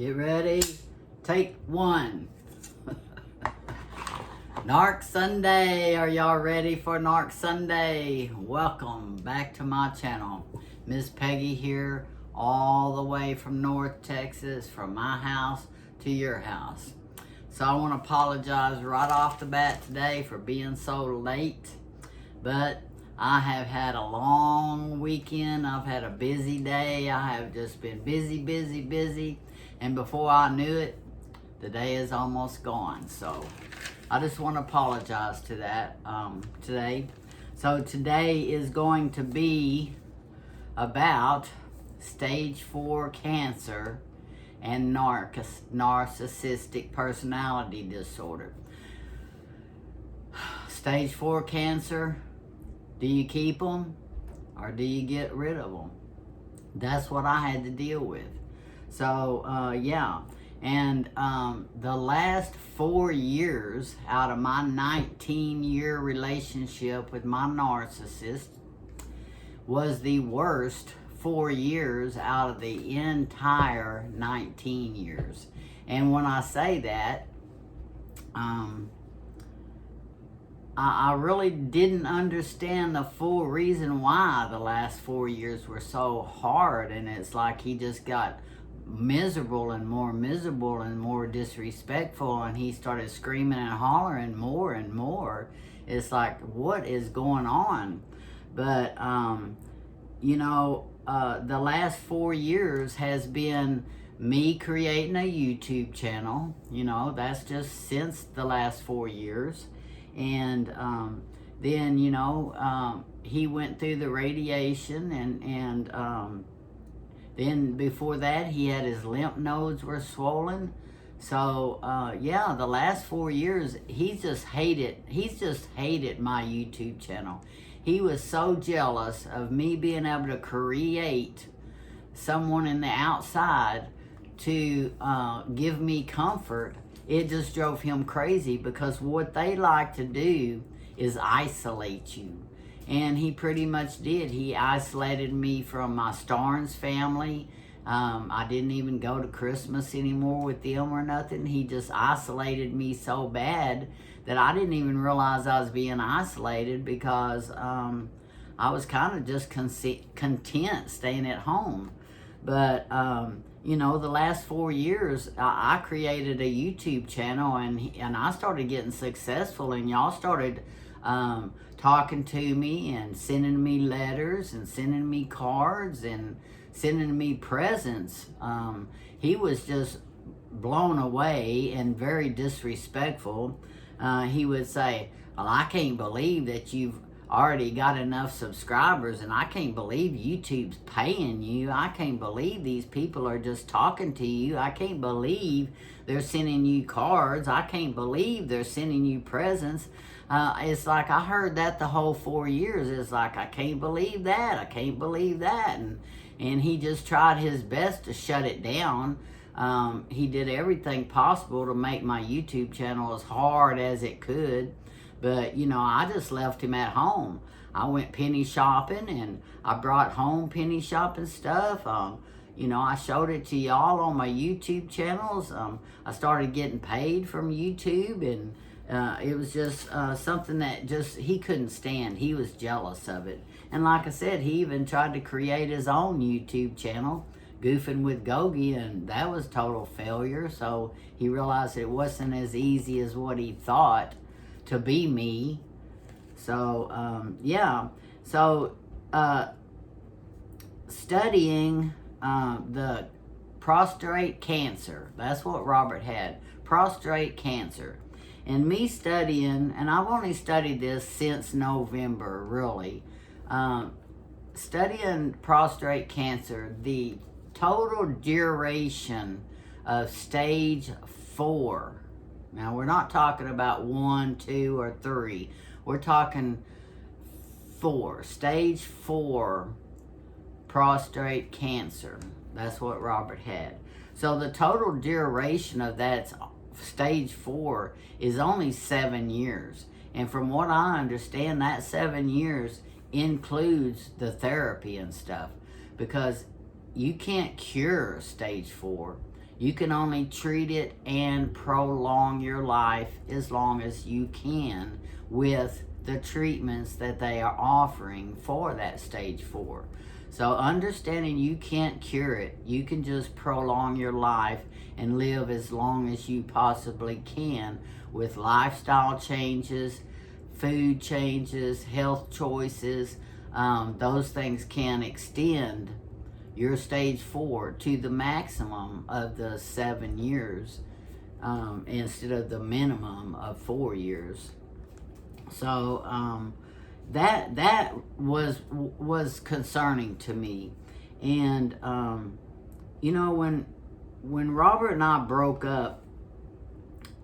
Get ready. Take one. Narc Sunday. Are y'all ready for Narc Sunday? Welcome back to my channel. Miss Peggy here, all the way from North Texas, from my house to your house. So I want to apologize right off the bat today for being so late. But I have had a long weekend. I've had a busy day. I have just been busy. And before I knew it, the day is almost gone. So I just want to apologize to that today. So today is going to be about stage 4 cancer and narcissistic personality disorder. Stage 4 cancer, do you keep them or do you get rid of them? That's what I had to deal with. So, yeah. And the last 4 years out of my 19-year relationship with my narcissist was the worst 4 years out of the entire 19 years. And when I say that, I really didn't understand the full reason why the last 4 years were so hard. And it's like he just got miserable and more disrespectful, and he started screaming and hollering more and more. It's like, what is going on? But you know, the last 4 years has been me creating a YouTube channel. You know, that's just since the last 4 years. And then, you know, he went through the radiation, and then before that, he had his lymph nodes were swollen. So, yeah, the last 4 years, he's just hated my YouTube channel. He was so jealous of me being able to create someone in the outside to give me comfort. It just drove him crazy, because what they like to do is isolate you. And he pretty much did. He isolated me from my Starnes family. I didn't even go to Christmas anymore with them or nothing. He just isolated me so bad that I didn't even realize I was being isolated, because I was kind of just content staying at home. But, you know, the last 4 years, I created a YouTube channel, and I started getting successful, and y'all started talking to me and sending me letters and sending me cards and sending me presents. He was just blown away and very disrespectful. He would say, well, I can't believe that you've already got enough subscribers, and I can't believe YouTube's paying you. I can't believe these people are just talking to you. I can't believe they're sending you cards. I can't believe they're sending you presents. It's like I heard that the whole 4 years. It's like, I can't believe that. I can't believe that. And he just tried his best to shut it down. He did everything possible to make my YouTube channel as hard as it could. But, you know, I just left him at home. I went penny shopping, and I brought home penny shopping stuff. You know, I showed it to y'all on my YouTube channels. I started getting paid from YouTube, and it was just something that just he couldn't stand. He was jealous of it. And like I said, he even tried to create his own YouTube channel, Goofing with Gogi, and that was total failure. So he realized it wasn't as easy as what he thought to be me. So, yeah. So, studying the prostate cancer. That's what Robert had. Prostate cancer. And me studying, and I've only studied this since November, really. Studying prostate cancer, the total duration of stage 4. Now, we're not talking about 1, 2, or 3. We're talking 4. Stage 4 prostate cancer. That's what Robert had. So the total duration of that stage 4 is only 7 years. And from what I understand, that 7 years includes the therapy and stuff. Because you can't cure stage 4. You can only treat it and prolong your life as long as you can with the treatments that they are offering for that stage 4. So understanding you can't cure it, you can just prolong your life and live as long as you possibly can with lifestyle changes, food changes, health choices. Those things can extend your stage 4 to the maximum of the 7 years instead of the minimum of 4 years. So that was concerning to me. And you know, when Robert and I broke up,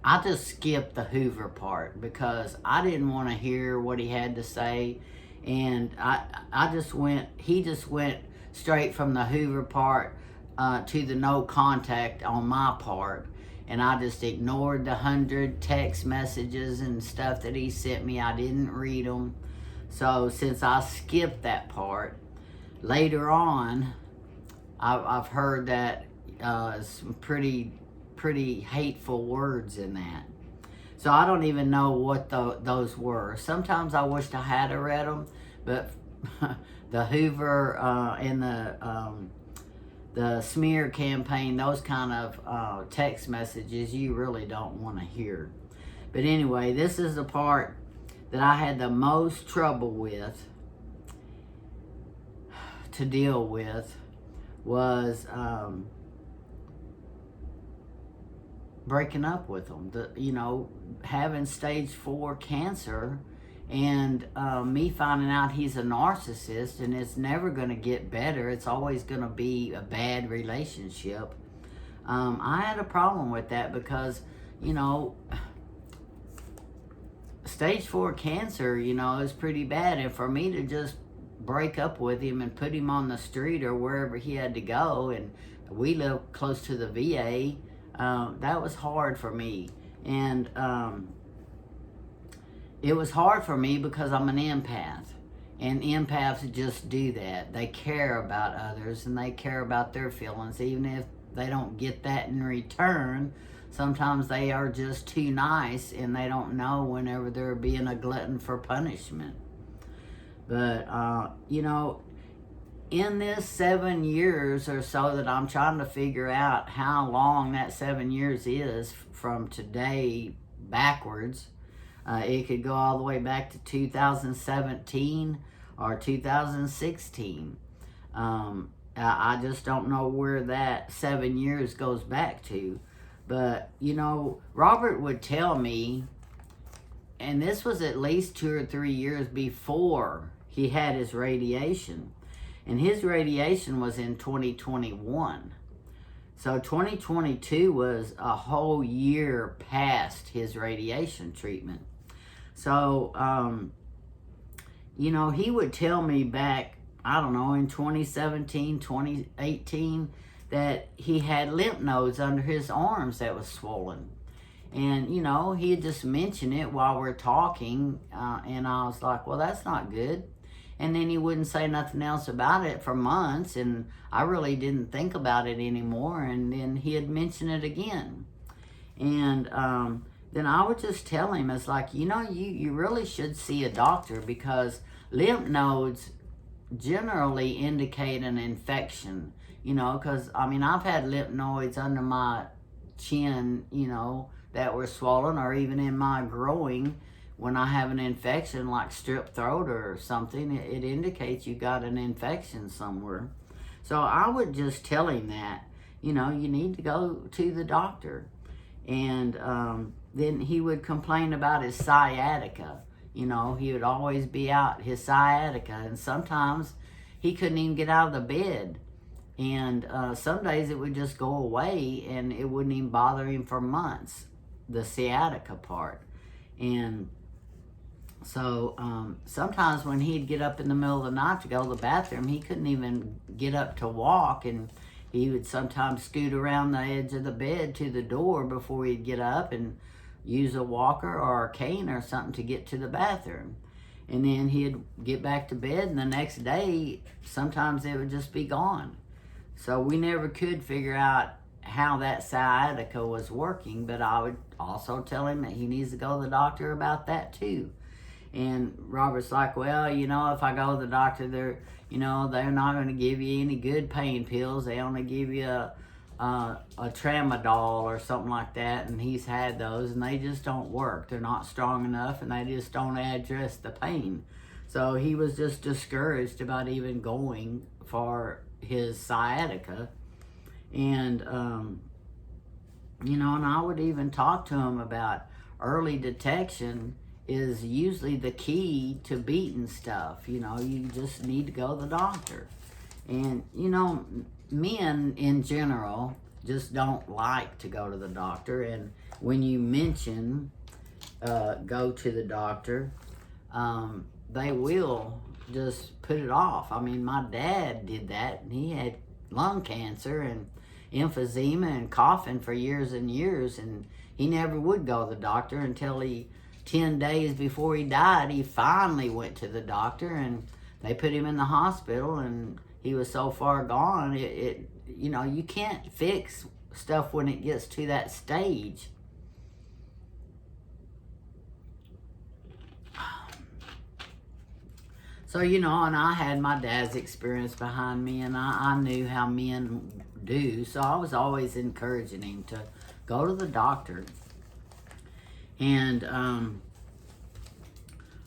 I just skipped the Hoover part because I didn't want to hear what he had to say. And he just went straight from the Hoover part to the no contact on my part. And I just ignored the 100 text messages and stuff that he sent me. I didn't read them. So since I skipped that part, later on, I've heard that some pretty hateful words in that. So I don't even know what those were. Sometimes I wished I had read them, but the Hoover and the smear campaign, those kind of text messages, you really don't want to hear. But anyway, this is the part that I had the most trouble with to deal with was breaking up with them. Having stage 4 cancer and me finding out he's a narcissist and it's never going to get better. It's always going to be a bad relationship. I had a problem with that because, stage 4 cancer, is pretty bad. And for me to just break up with him and put him on the street or wherever he had to go, and we live close to the VA, that was hard for me. And it was hard for me because I'm an empath. And empaths just do that. They care about others and they care about their feelings. Even if they don't get that in return, sometimes they are just too nice and they don't know whenever they're being a glutton for punishment. But, in this 7 years or so that I'm trying to figure out how long that 7 years is from today backwards, it could go all the way back to 2017 or 2016. I just don't know where that 7 years goes back to. But, Robert would tell me, and this was at least 2 or 3 years before he had his radiation. And his radiation was in 2021. So 2022 was a whole year past his radiation treatment. So, he would tell me back, I don't know, in 2017, 2018, that he had lymph nodes under his arms that was swollen. And, he'd just mention it while we're talking, and I was like, well, that's not good. And then he wouldn't say nothing else about it for months, and I really didn't think about it anymore, and then he'd mention it again. And then I would just tell him, it's like, you really should see a doctor, because lymph nodes generally indicate an infection, because, I've had lymph nodes under my chin, that were swollen, or even in my groin. When I have an infection like strep throat or something, it indicates you got an infection somewhere. So I would just tell him that, you need to go to the doctor. And then he would complain about his sciatica. He would always be out, his sciatica. And sometimes he couldn't even get out of the bed. And some days it would just go away and it wouldn't even bother him for months, the sciatica part. And so sometimes when he'd get up in the middle of the night to go to the bathroom, he couldn't even get up to walk, and he would sometimes scoot around the edge of the bed to the door before he'd get up and use a walker or a cane or something to get to the bathroom. And then he'd get back to bed, and the next day, sometimes it would just be gone. So we never could figure out how that sciatica was working, but I would also tell him that he needs to go to the doctor about that too. And Robert's like, well, you know, if I go to the doctor, they're not going to give you any good pain pills. They only give you a tramadol or something like that, and he's had those, and they just don't work. They're not strong enough, and they just don't address the pain. So he was just discouraged about even going for his sciatica. And, and I would even talk to him about early detection is usually the key to beating stuff. You just need to go to the doctor. And, men in general just don't like to go to the doctor. And when you mention go to the doctor, they will just put it off. I mean, my dad did that, and he had lung cancer and emphysema and coughing for years and years, and he never would go to the doctor until 10 days before he died, he finally went to the doctor, and they put him in the hospital, and he was so far gone, you can't fix stuff when it gets to that stage. So, and I had my dad's experience behind me, and I knew how men do, so I was always encouraging him to go to the doctor. And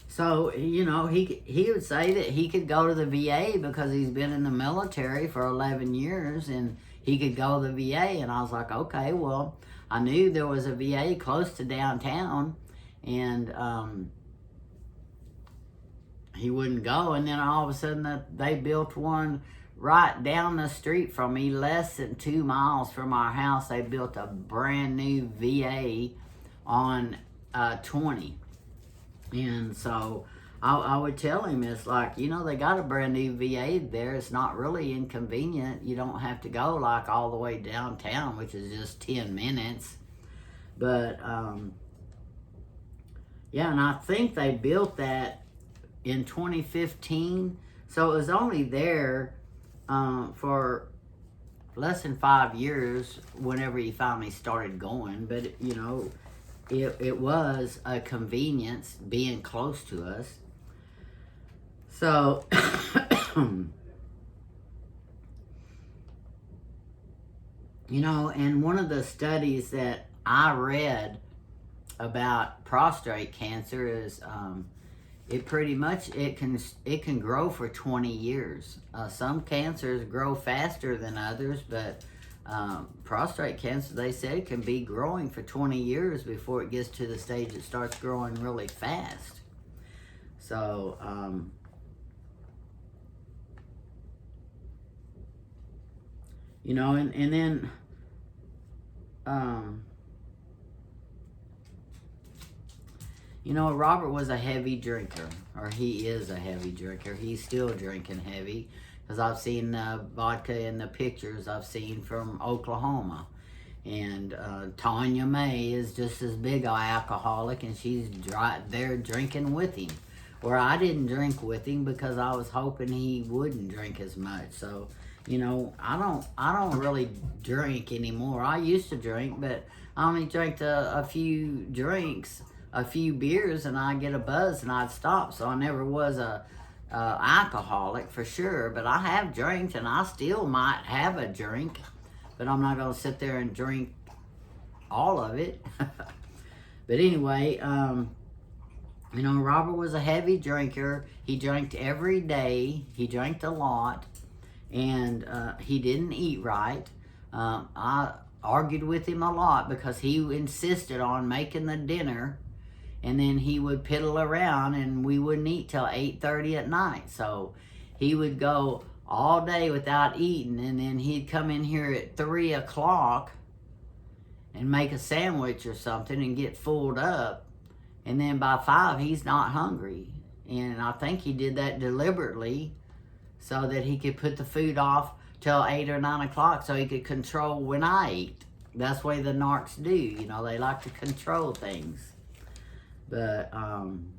so, he would say that he could go to the VA because he's been in the military for 11 years, and he could go to the VA. And I was like, okay, well, I knew there was a VA close to downtown, and he wouldn't go. And then all of a sudden they built one right down the street from me, less than 2 miles from our house. They built a brand new VA on 20. And so I would tell him, it's like, they got a brand new VA there. It's not really inconvenient. You don't have to go like all the way downtown, which is just 10 minutes. But, yeah, and I think they built that in 2015. So it was only there for less than 5 years whenever he finally started going. But, it was a convenience being close to us. So, and one of the studies that I read about prostate cancer is it pretty much, it can grow for 20 years. Some cancers grow faster than others, but prostate cancer, they said, it can be growing for 20 years before it gets to the stage it starts growing really fast. So, and then, Robert was a heavy drinker, or he is a heavy drinker. He's still drinking heavy, because I've seen vodka in the pictures I've seen from Oklahoma. And Tanya May is just as big an alcoholic, and she's there drinking with him. Where I didn't drink with him because I was hoping he wouldn't drink as much. So, I don't really drink anymore. I used to drink, but I only drank a few drinks, a few beers, and I'd get a buzz and I'd stop. So I never was a alcoholic for sure, but I have drank, and I still might have a drink, but I'm not going to sit there and drink all of it. But anyway, Robert was a heavy drinker. He drank every day. He drank a lot, and he didn't eat right. I argued with him a lot because he insisted on making the dinner, and then he would piddle around, and we wouldn't eat till 8:30 at night. So he would go all day without eating, and then he'd come in here at 3 o'clock and make a sandwich or something and get full up. And then by 5, he's not hungry. And I think he did that deliberately so that he could put the food off till 8 or 9 o'clock so he could control when I eat. That's the way the narcs do. They like to control things. But, and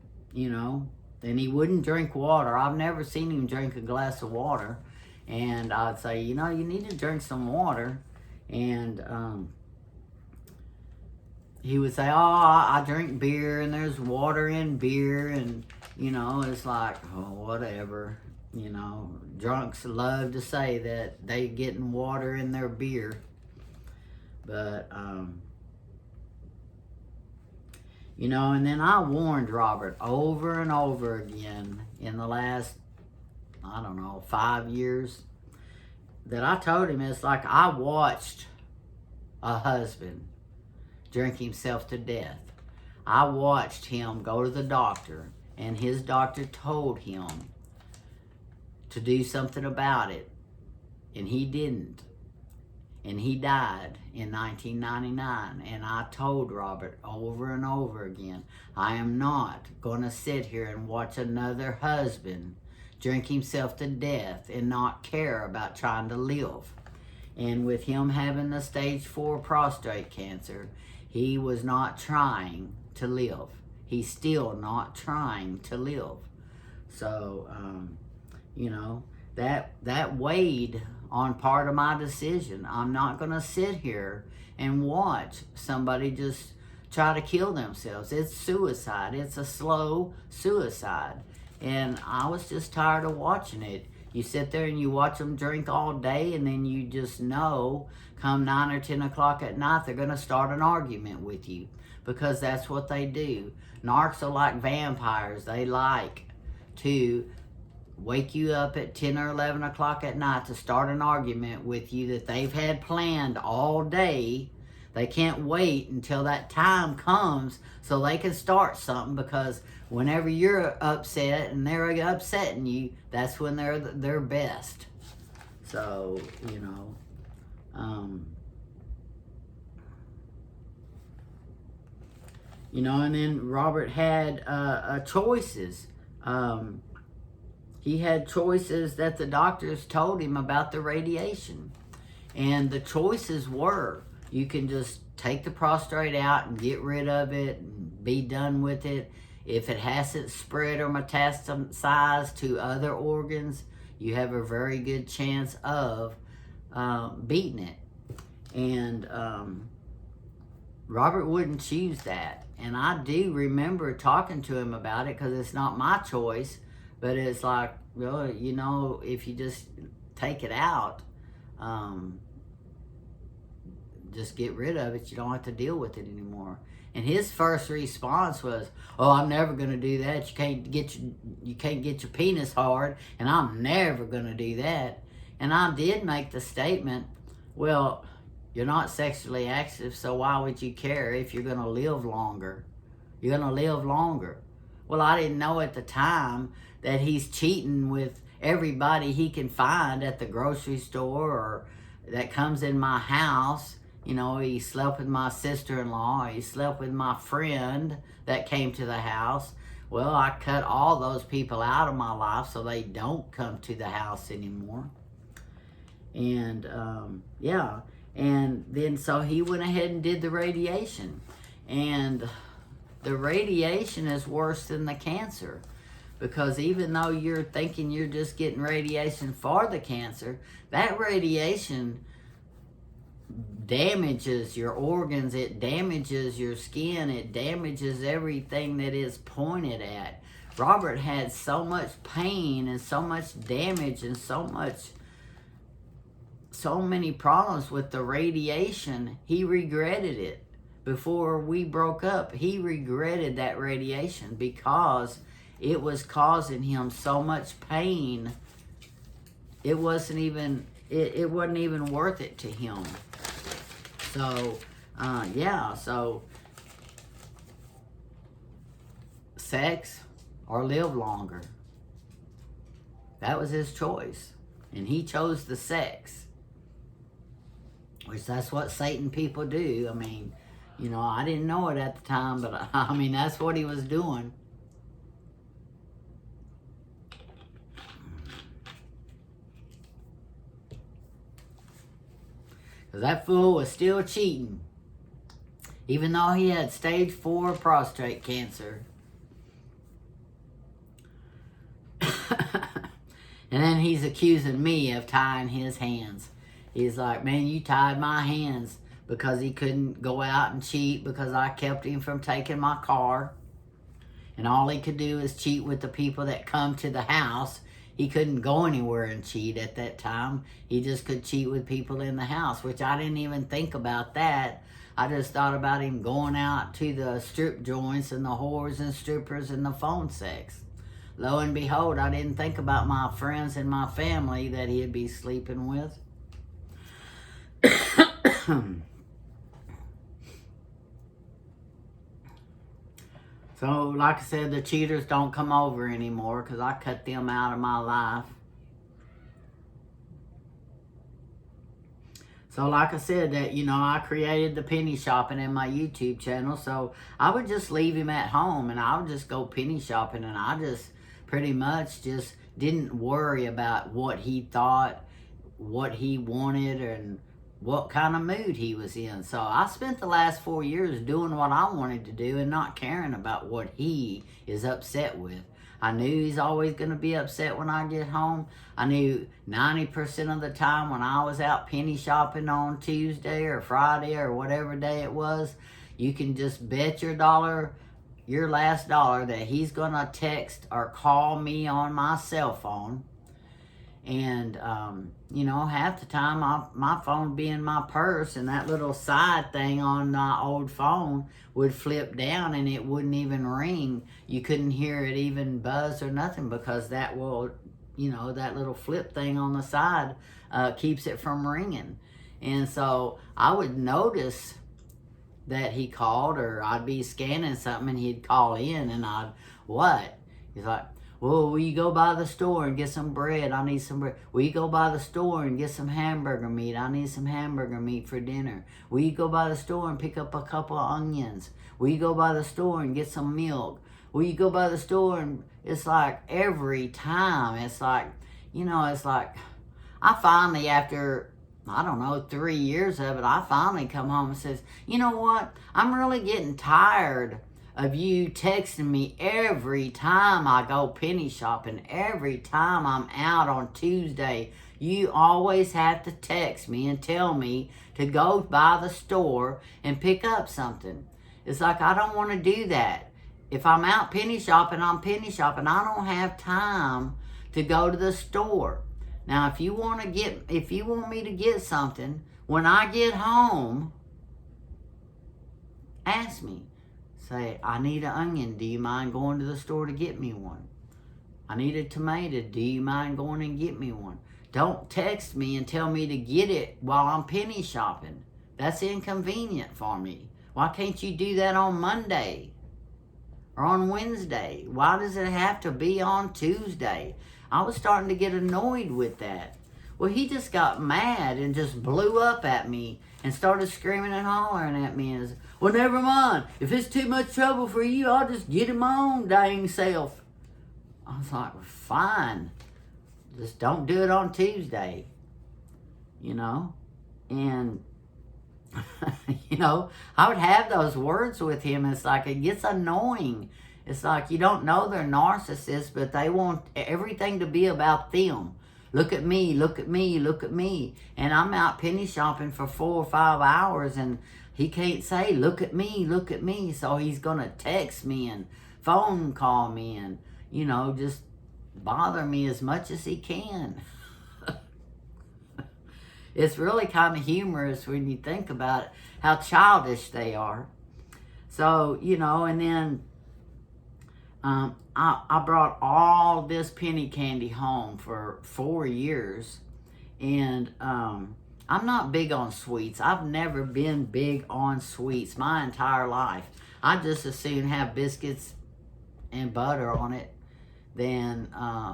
he wouldn't drink water. I've never seen him drink a glass of water. And I'd say, you need to drink some water. And he would say, oh, I drink beer and there's water in beer. And, it's like, oh, whatever. Drunks love to say that they getting water in their beer. But, and then I warned Robert over and over again in the last, 5 years, that I told him, it's like I watched a husband drink himself to death. I watched him go to the doctor, and his doctor told him to do something about it, and he didn't. And he died in 1999. And I told Robert over and over again, I am not going to sit here and watch another husband drink himself to death and not care about trying to live. And with him having the stage 4 prostate cancer, he was not trying to live. He's still not trying to live. So, that weighed on part of my decision. I'm not going to sit here and watch somebody just try to kill themselves. It's suicide. It's a slow suicide. And I was just tired of watching it. You sit there and you watch them drink all day, and then you just know come 9 or 10 o'clock at night, they're going to start an argument with you, because that's what they do. Narcs are like vampires. They like to wake you up at 10 or 11 o'clock at night to start an argument with you that they've had planned all day. They can't wait until that time comes so they can start something, because whenever you're upset and they're upsetting you, that's when they're their best. So, and then Robert had choices. He had choices that the doctors told him about the radiation. And the choices were, you can just take the prostate out and get rid of it and be done with it. If it hasn't spread or metastasized to other organs, you have a very good chance of beating it. And Robert wouldn't choose that. And I do remember talking to him about it, because it's not my choice. But it's like, well, if you just take it out, just get rid of it, you don't have to deal with it anymore. And his first response was, oh, I'm never going to do that. You can't get your penis hard, and I'm never going to do that. And I did make the statement, well, you're not sexually active, so why would you care if you're going to live longer? You're going to live longer. Well, I didn't know at the time that he's cheating with everybody he can find at the grocery store or that comes in my house. He slept with my sister-in-law. He slept with my friend that came to the house. Well, I cut all those people out of my life so they don't come to the house anymore. And, and then so he went ahead and did the radiation. And the radiation is worse than the cancer, because even though you're thinking you're just getting radiation for the cancer, that radiation damages your organs, it damages your skin, it damages everything that is pointed at. Robert had so much pain and so much damage and so many problems with the radiation. He regretted it. Before we broke up, he regretted that radiation because it was causing him so much pain. It wasn't even worth it to him. So, so sex or live longer. That was his choice. And he chose the sex. Which that's what Satan people do. I mean, I didn't know it at the time, but that's what he was doing. Because that fool was still cheating. Even though he had stage 4 prostate cancer. And then he's accusing me of tying his hands. He's like, man, you tied my hands, because he couldn't go out and cheat because I kept him from taking my car. And all he could do is cheat with the people that come to the house. He couldn't go anywhere and cheat at that time. He just could cheat with people in the house, which I didn't even think about that. I just thought about him going out to the strip joints and the whores and strippers and the phone sex. Lo and behold, I didn't think about my friends and my family that he'd be sleeping with. So, like I said, the cheaters don't come over anymore because I cut them out of my life. So, like I said, that, you know, I created the penny shopping in my YouTube channel. So, I would just leave him at home and I would just go penny shopping. And I just pretty much just didn't worry about what he thought, what he wanted, and what kind of mood he was in. So I spent the last 4 years doing what I wanted to do and not caring about what he is upset with. I knew he's always going to be upset when I get home. I knew 90% of the time when I was out penny shopping on Tuesday or Friday or whatever day it was, you can just bet your dollar, your last dollar, that he's going to text or call me on my cell phone. And, you know, half the time my phone would be in my purse, and that little side thing on my old phone would flip down and it wouldn't even ring. You couldn't hear it even buzz or nothing, because that will, you know, that little flip thing on the side keeps it from ringing. And so I would notice that he called, or I'd be scanning something and he'd call in, and I'd, what? He's like, well, will you go by the store and get some bread? I need some bread. Will you go by the store and get some hamburger meat? I need some hamburger meat for dinner. Will you go by the store and pick up a couple of onions? Will you go by the store and get some milk? Will you go by the store? And it's like every time, it's like, you know, it's like, I finally, after, I don't know, 3 years of it, I finally come home and says, you know what? I'm really getting tired of you texting me every time I go penny shopping. Every time I'm out on Tuesday, you always have to text me and tell me to go by the store and pick up something. It's like, I don't want to do that. If I'm out penny shopping, I'm penny shopping. I don't have time to go to the store. Now, if you want me to get something, when I get home, ask me. Say, I need an onion. Do you mind going to the store to get me one? I need a tomato. Do you mind going and get me one? Don't text me and tell me to get it while I'm penny shopping. That's inconvenient for me. Why can't you do that on Monday or on Wednesday? Why does it have to be on Tuesday? I was starting to get annoyed with that. Well, he just got mad and just blew up at me and started screaming and hollering at me. And, well, never mind. If it's too much trouble for you, I'll just get it my own dang self. I was like, fine. Just don't do it on Tuesday. You know? And, you know, I would have those words with him. It's like, it gets annoying. It's like, you don't know they're narcissists, but they want everything to be about them. Look at me, look at me, look at me. And I'm out penny shopping for 4 or 5 hours, and he can't say, look at me, look at me. So he's going to text me and phone call me and, you know, just bother me as much as he can. It's really kind of humorous when you think about it, how childish they are. So, you know, and then I brought all this penny candy home for 4 years, and I'm not big on sweets. I've never been big on sweets my entire life. I just as soon have biscuits and butter on it than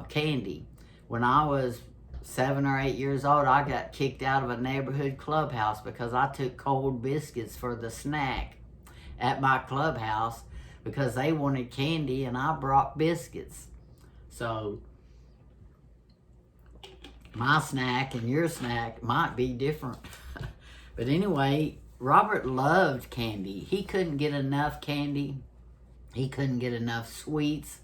candy. When I was 7 or 8 years old, I got kicked out of a neighborhood clubhouse because I took cold biscuits for the snack at my clubhouse, because they wanted candy and I brought biscuits. So my snack and your snack might be different. But anyway, Robert loved candy. He couldn't get enough candy. He couldn't get enough sweets.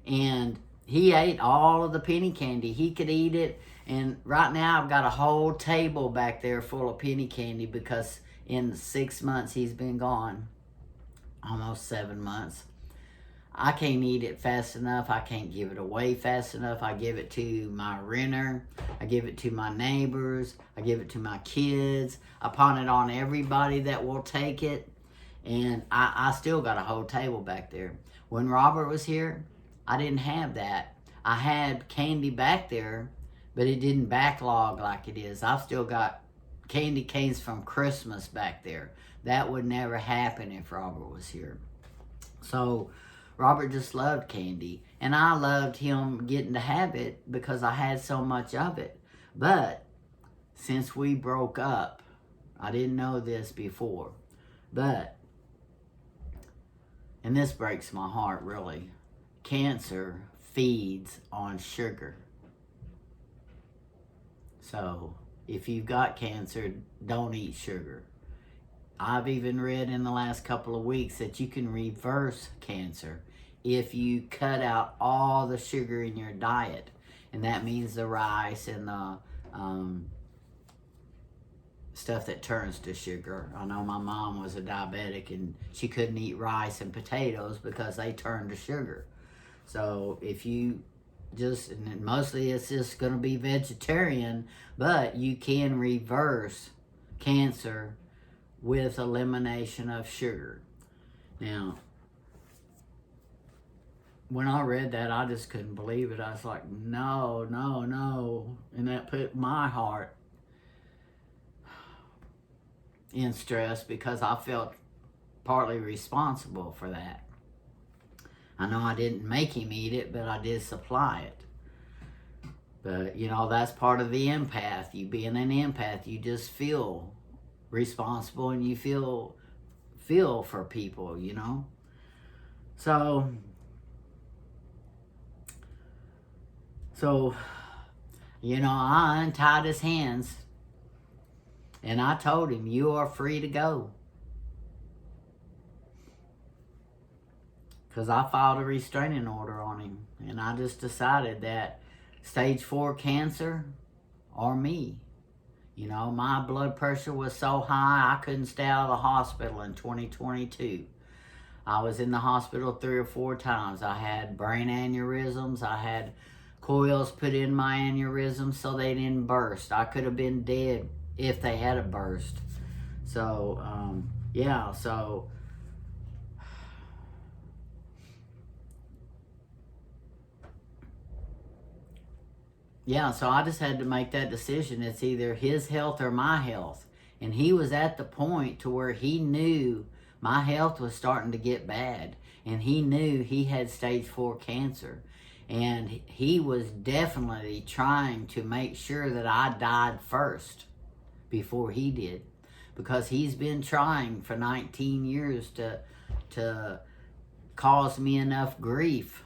And he ate all of the penny candy. He could eat it And right now I've got a whole table back there full of penny candy because in 6 months he's been gone, almost 7 months. I can't eat it fast enough. I can't give it away fast enough. I give it to my renter. I give it to my neighbors. I give it to my kids. I pawn it on everybody that will take it. And I still got a whole table back there. When Robert was here, I didn't have that. I had candy back there, but it didn't backlog like it is. I've still got candy canes from Christmas back there. That would never happen if Robert was here. So Robert just loved candy, and I loved him getting to have it because I had so much of it. But since we broke up, I didn't know this before, but, and this breaks my heart really, cancer feeds on sugar. So if you've got cancer, don't eat sugar. I've even read in the last couple of weeks that you can reverse cancer if you cut out all the sugar in your diet. And that means the rice and the stuff that turns to sugar. I know my mom was a diabetic and she couldn't eat rice and potatoes because they turn to sugar. So if you just, and mostly it's just going to be vegetarian, but you can reverse cancer with elimination of sugar. Now, when I read that, I just couldn't believe it. I was like, no, no, no. And that put my heart in stress because I felt partly responsible for that. I know I didn't make him eat it, but I did supply it. But, you know, that's part of the empath. You being an empath, you just feel responsible and you feel for people, you know. So, you know, I untied his hands and I told him, you are free to go. Because I filed a restraining order on him. And I just decided that stage 4 cancer or me. You know, my blood pressure was so high, I couldn't stay out of the hospital in 2022. I was in the hospital 3 or 4 times. I had brain aneurysms. I had coils put in my aneurysms so they didn't burst. I could have been dead if they had a burst. So, yeah, so I just had to make that decision. It's either his health or my health. And he was at the point to where he knew my health was starting to get bad. And he knew he had stage 4 cancer. And he was definitely trying to make sure that I died first before he did. Because he's been trying for 19 years to cause me enough grief.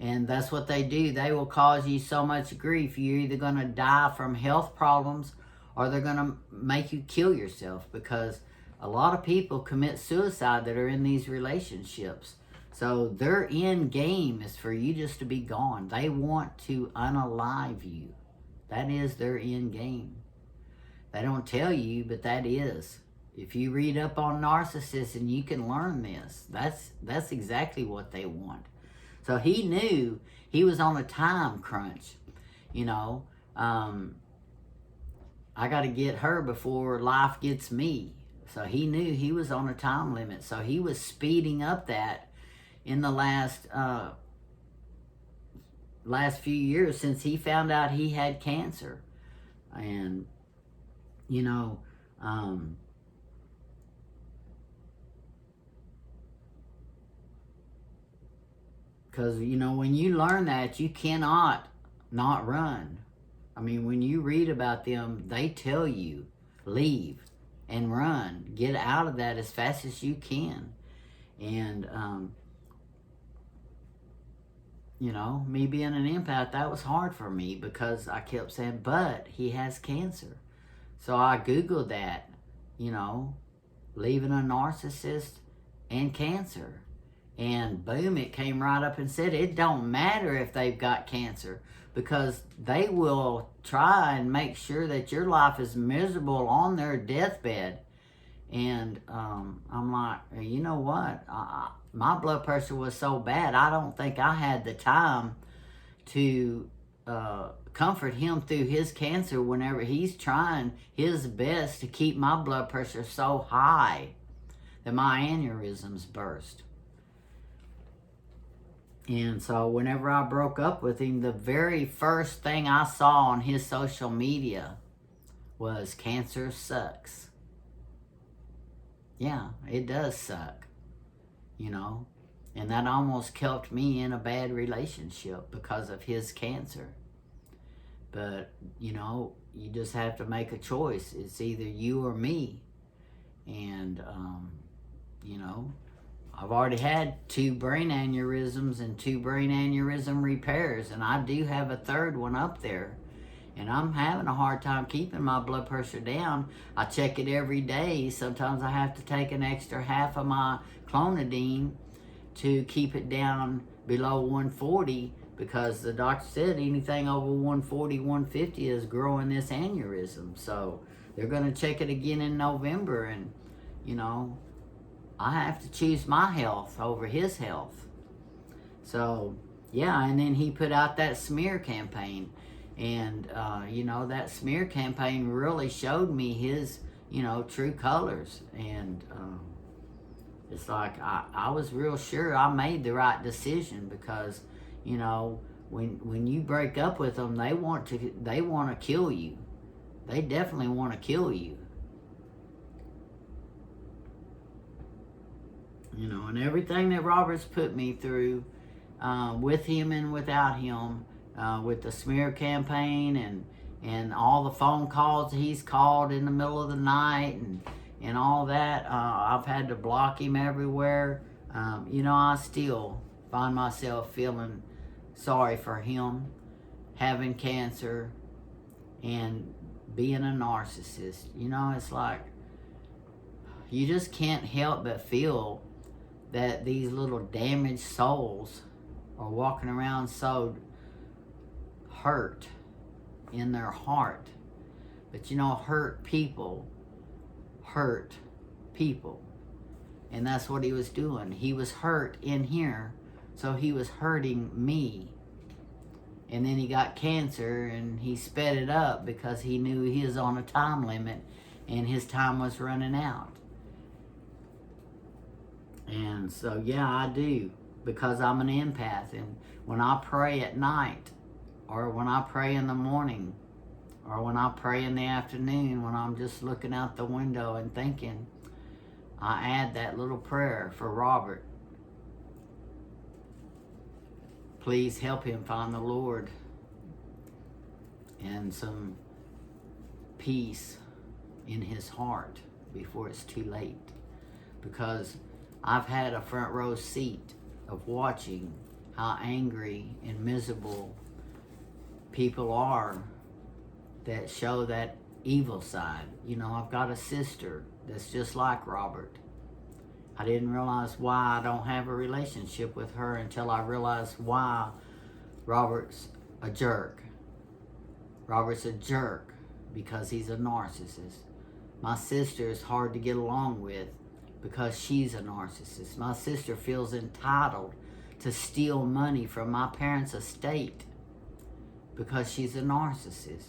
And that's what they do. They will cause you so much grief. You're either going to die from health problems or they're going to make you kill yourself, because a lot of people commit suicide that are in these relationships. So their end game is for you just to be gone. They want to unalive you. That is their end game. They don't tell you, but that is. If you read up on narcissists, and you can learn this, that's exactly what they want. So he knew he was on a time crunch, you know. I got to get her before life gets me. So he knew he was on a time limit. So he was speeding up that in the last few years since he found out he had cancer. And, you know, because, you know, when you learn that, you cannot not run. I mean, when you read about them, they tell you, leave and run. Get out of that as fast as you can. And, you know, me being an empath, that was hard for me because I kept saying, but he has cancer. So I Googled that, you know, leaving a narcissist and cancer. And boom, it came right up and said, it don't matter if they've got cancer, because they will try and make sure that your life is miserable on their deathbed. And I'm like, you know what? My blood pressure was so bad, I don't think I had the time to comfort him through his cancer whenever he's trying his best to keep my blood pressure so high that my aneurysms burst. And so whenever I broke up with him, the very first thing I saw on his social media was cancer sucks. Yeah, it does suck, you know. And that almost kept me in a bad relationship because of his cancer. But, you know, you just have to make a choice. It's either you or me. And, you know, I've already had 2 brain aneurysms and 2 brain aneurysm repairs. And I do have a 3rd one up there. And I'm having a hard time keeping my blood pressure down. I check it every day. Sometimes I have to take an extra half of my clonidine to keep it down below 140, because the doctor said anything over 140, 150 is growing this aneurysm. So they're going to check it again in November, and, you know, I have to choose my health over his health. So, yeah, and then he put out that smear campaign. And, you know, that smear campaign really showed me his, you know, true colors. And it's like I was real sure I made the right decision, because, you know, when you break up with them, they want to kill you. They definitely want to kill you. You know, and everything that Robert's put me through, with him and without him, with the smear campaign and all the phone calls he's called in the middle of the night and all that. I've had to block him everywhere. You know, I still find myself feeling sorry for him, having cancer, and being a narcissist. You know, it's like, you just can't help but feel that these little damaged souls are walking around so hurt in their heart. But you know, hurt people. And that's what he was doing. He was hurt in here, so he was hurting me. And then he got cancer, and he sped it up because he knew he was on a time limit and his time was running out. And so, yeah, I do, because I'm an empath. And when I pray at night, or when I pray in the morning, or when I pray in the afternoon, when I'm just looking out the window and thinking, I add that little prayer for Robert. Please help him find the Lord and some peace in his heart before it's too late. Because I've had a front row seat of watching how angry and miserable people are that show that evil side. You know, I've got a sister that's just like Robert. I didn't realize why I don't have a relationship with her until I realized why Robert's a jerk. Robert's a jerk because he's a narcissist. My sister is hard to get along with because she's a narcissist. My sister feels entitled to steal money from my parents' estate because she's a narcissist.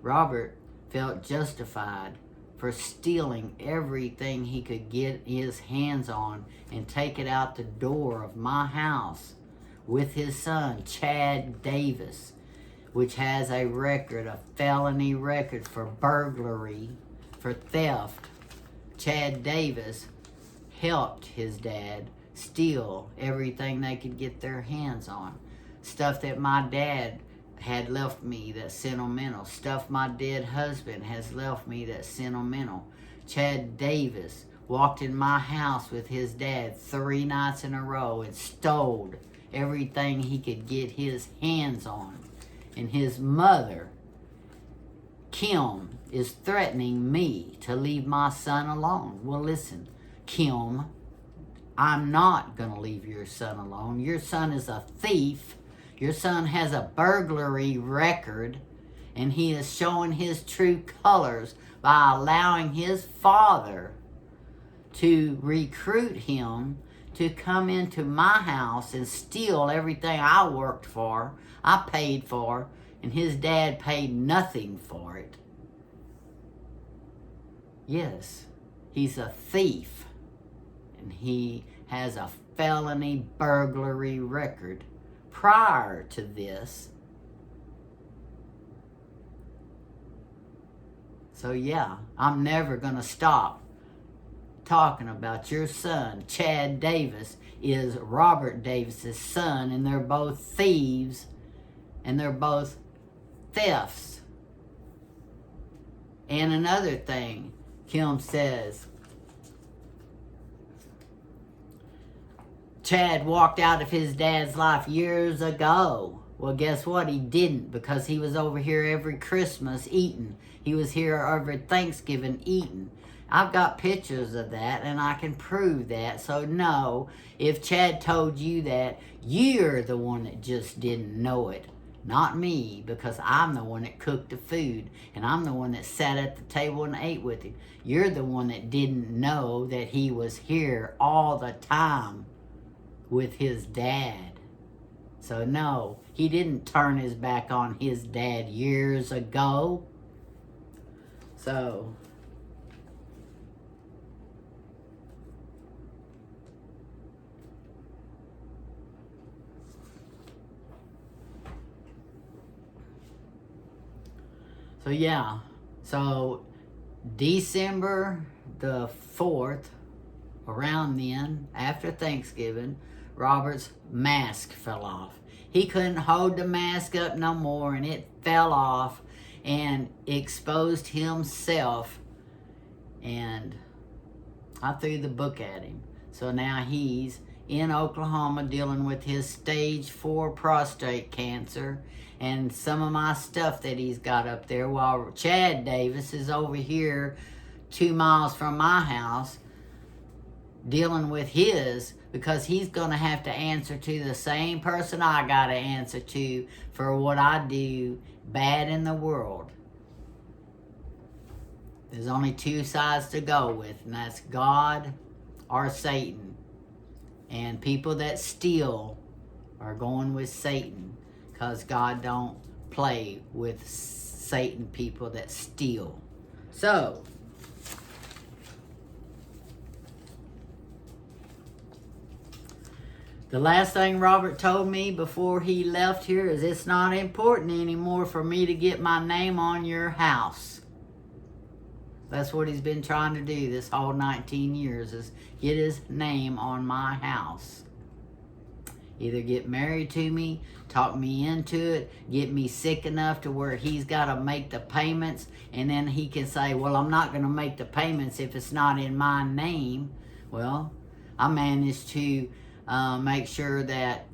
Robert felt justified for stealing everything he could get his hands on and take it out the door of my house with his son, Chad Davis, which has a record, a felony record for burglary, for theft. Chad Davis helped his dad steal everything they could get their hands on. Stuff that my dad had left me that's sentimental. Stuff my dead husband has left me that's sentimental. Chad Davis walked in my house with his dad 3 nights in a row and stole everything he could get his hands on. And his mother, Kim, is threatening me to leave my son alone. Well, listen, Kim, I'm not going to leave your son alone. Your son is a thief. Your son has a burglary record, and he is showing his true colors by allowing his father to recruit him to come into my house and steal everything I worked for, I paid for, and his dad paid nothing for it. Yes, he's a thief, and he has a felony burglary record. Prior to this, so yeah, I'm never gonna stop talking about your son. Chad Davis is Robert Davis's son, and they're both thieves, and they're both thefts. And another thing, Kim says, Chad walked out of his dad's life years ago. Well, guess what? He didn't, because he was over here every Christmas eating. He was here every Thanksgiving eating. I've got pictures of that, and I can prove that. So no, if Chad told you that, you're the one that just didn't know it. Not me, because I'm the one that cooked the food, and I'm the one that sat at the table and ate with him. You're the one that didn't know that he was here all the time with his dad. So no, he didn't turn his back on his dad years ago. So yeah, so December the 4th, around then, after Thanksgiving, Robert's mask fell off. He couldn't hold the mask up no more, and it fell off and exposed himself, and I threw the book at him. So now he's in Oklahoma dealing with his stage 4 prostate cancer and some of my stuff that he's got up there, while Chad Davis is over here 2 miles from my house dealing with his, because he's going to have to answer to the same person I got to answer to for what I do bad in the world. There's only 2 sides to go with, and that's God or Satan. And people that steal are going with Satan, because God don't play with Satan people that steal. So, the last thing Robert told me before he left here is, it's not important anymore for me to get my name on your house. That's what he's been trying to do this whole 19 years, is get his name on my house. Either get married to me, talk me into it, get me sick enough to where he's got to make the payments, and then he can say, well, I'm not going to make the payments if it's not in my name. Well, I managed to make sure that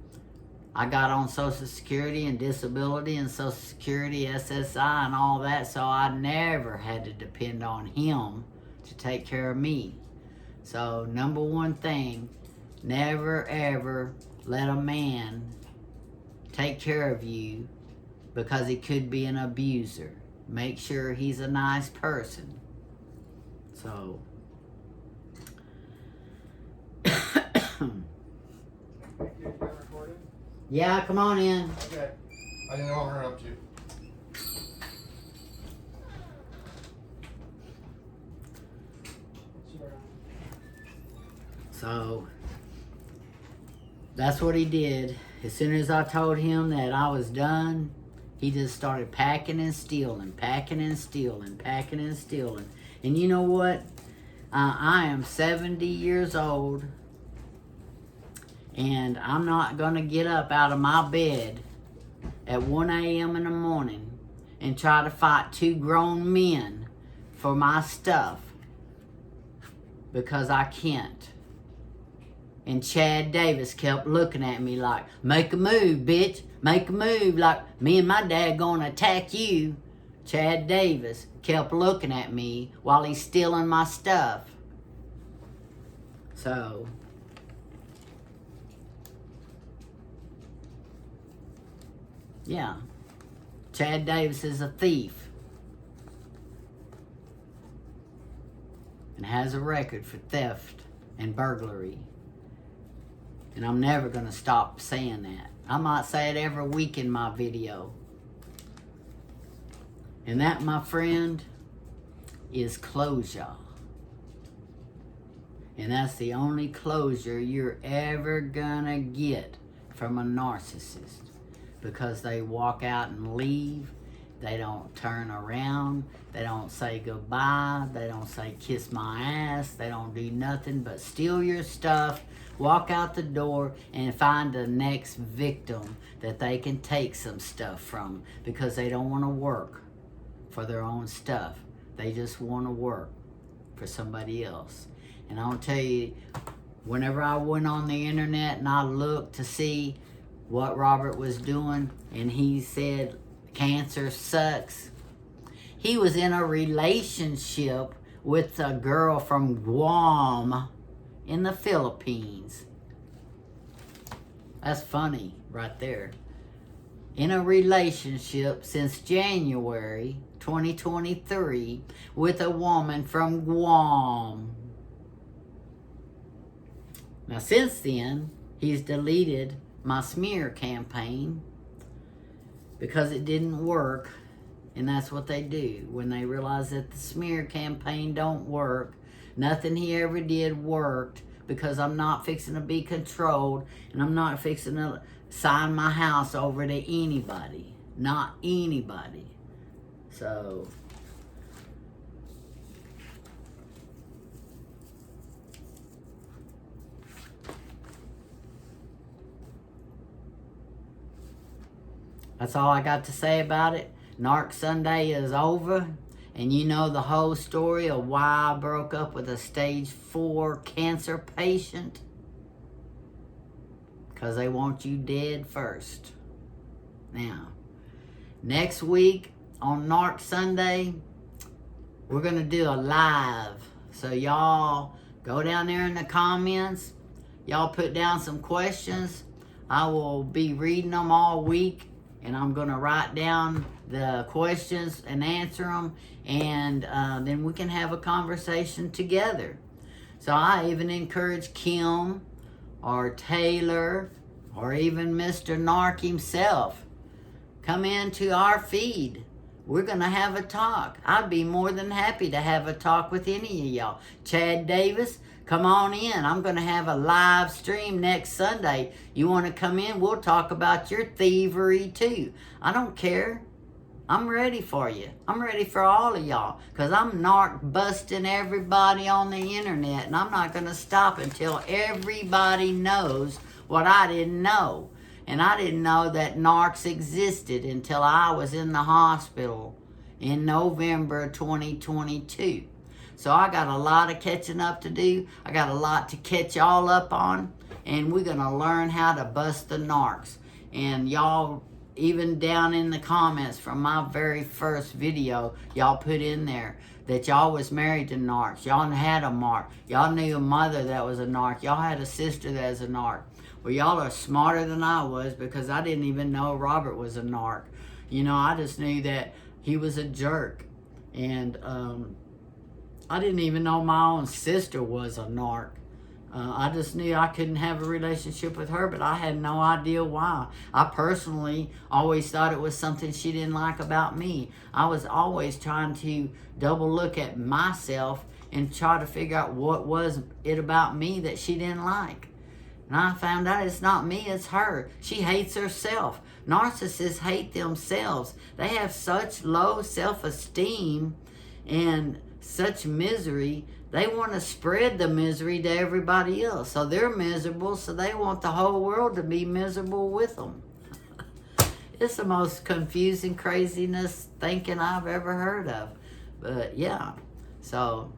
I got on Social Security and disability and Social Security, SSI, and all that, so I never had to depend on him to take care of me. So, number one thing, never ever let a man take care of you because he could be an abuser. Make sure he's a nice person. So, yeah, come on in. Okay. I didn't want to interrupt you. So, that's what he did. As soon as I told him that I was done, he just started packing and stealing, packing and stealing, packing and stealing. And you know what? I am 70 years old, and I'm not going to get up out of my bed at 1 a.m. in the morning and try to fight 2 grown men for my stuff, because I can't. And Chad Davis kept looking at me like, make a move, bitch, make a move, like me and my dad gonna attack you. Chad Davis kept looking at me while he's stealing my stuff. So, Yeah. Chad Davis is a thief. And has a record for theft and burglary. And I'm never going to stop saying that. I might say it every week in my video. And that, my friend, is closure. And that's the only closure you're ever gonna get from a narcissist. Because they walk out and leave. They don't turn around. They don't say goodbye. They don't say kiss my ass. They don't do nothing but steal your stuff, walk out the door, and find the next victim that they can take some stuff from, because they don't want to work for their own stuff. They just want to work for somebody else. And I'll tell you, whenever I went on the internet and I looked to see what Robert was doing, and he said cancer sucks, he was in a relationship with a girl from Guam in the Philippines. That's funny right there. In a relationship since January 2023 with a woman from Guam. Now, since then, he's deleted my smear campaign because it didn't work. And that's what they do. When they realize that the smear campaign don't work, nothing he ever did worked, because I'm not fixing to be controlled, and I'm not fixing to sign my house over to anybody. Not anybody. So, that's all I got to say about it. Narc Sunday is over. And you know the whole story of why I broke up with a stage 4 cancer patient. Because they want you dead first. Now, next week on Narc Sunday, we're going to do a live. So y'all go down there in the comments. Y'all put down some questions. I will be reading them all week. And I'm going to write down the questions and answer them. And then we can have a conversation together. So I even encourage Kim or Taylor or even Mr. Narc himself. Come into our feed. We're going to have a talk. I'd be more than happy to have a talk with any of y'all. Chad Davis, come on in. I'm going to have a live stream next Sunday. You want to come in? We'll talk about your thievery too. I don't care. I'm ready for you. I'm ready for all of y'all. Because I'm narc busting everybody on the internet. And I'm not going to stop until everybody knows what I didn't know. And I didn't know that narcs existed until I was in the hospital in November 2022. So I got a lot of catching up to do. I got a lot to catch y'all up on. And we're going to learn how to bust the narcs. And y'all, even down in the comments from my very first video, y'all put in there that y'all was married to narcs. Y'all had a narc. Y'all knew a mother that was a narc. Y'all had a sister that was a narc. Well, y'all are smarter than I was, because I didn't even know Robert was a narc. You know, I just knew that he was a jerk. And I didn't even know my own sister was a narc. I just knew I couldn't have a relationship with her, but I had no idea why. I personally always thought it was something she didn't like about me. I was always trying to double look at myself and try to figure out what was it about me that she didn't like. And I found out it's not me, it's her. She hates herself. Narcissists hate themselves. They have such low self-esteem and such misery. They want to spread the misery to everybody else. So they're miserable, so they want the whole world to be miserable with them. It's the most confusing craziness thinking I've ever heard of. But yeah, so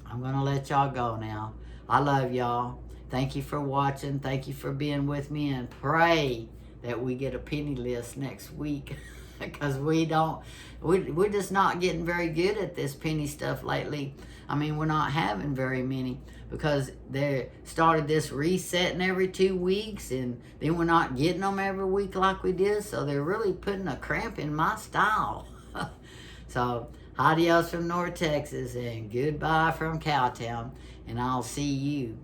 I'm going to let y'all go now. I love y'all. Thank you for watching. Thank you for being with me, and pray that we get a penny list next week. because we're just not getting very good at this penny stuff lately. I mean, we're not having very many because they started this resetting every 2 weeks, and then we're not getting them every week like we did, so they're really putting a cramp in my style. So, adios from North Texas, and goodbye from Cowtown, and I'll see you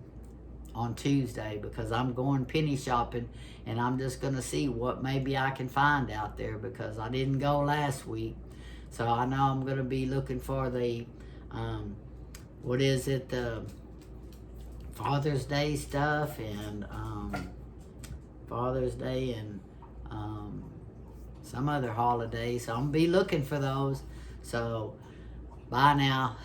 on Tuesday because I'm going penny shopping, and I'm just going to see what maybe I can find out there because I didn't go last week. So I know I'm going to be looking for the, what is it, the Father's Day stuff, and Father's Day, and some other holiday. So I'm going to be looking for those. So, bye now.